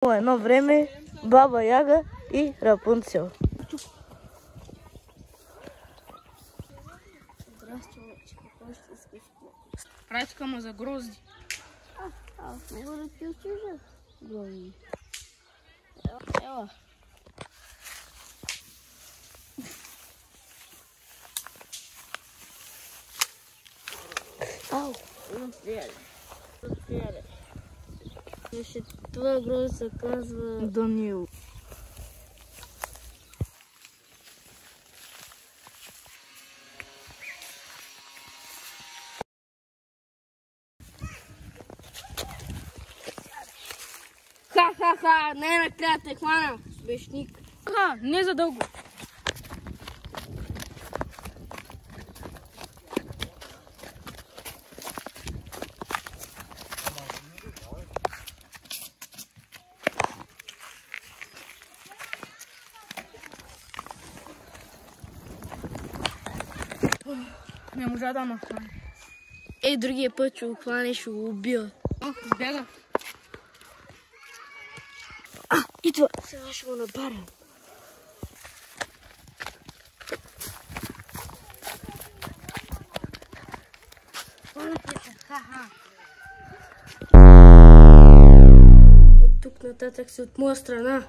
По едно време Баба Яга и Рапунцел. Здрасти, момче, какво ще искаш? Рачка му за грозди. Аз не го да пил чужа грозди. Ела. Ау! Заповядай. Това грозди се казва Даниил. Ха-ха-ха, най-накрая те хвана, бешник. Не за дълго. Не можа да ме хване. Другия път ще го хване, ще го убия. Избяга. Идва! Сега ще го набарям. От тук нататък си от моя страна.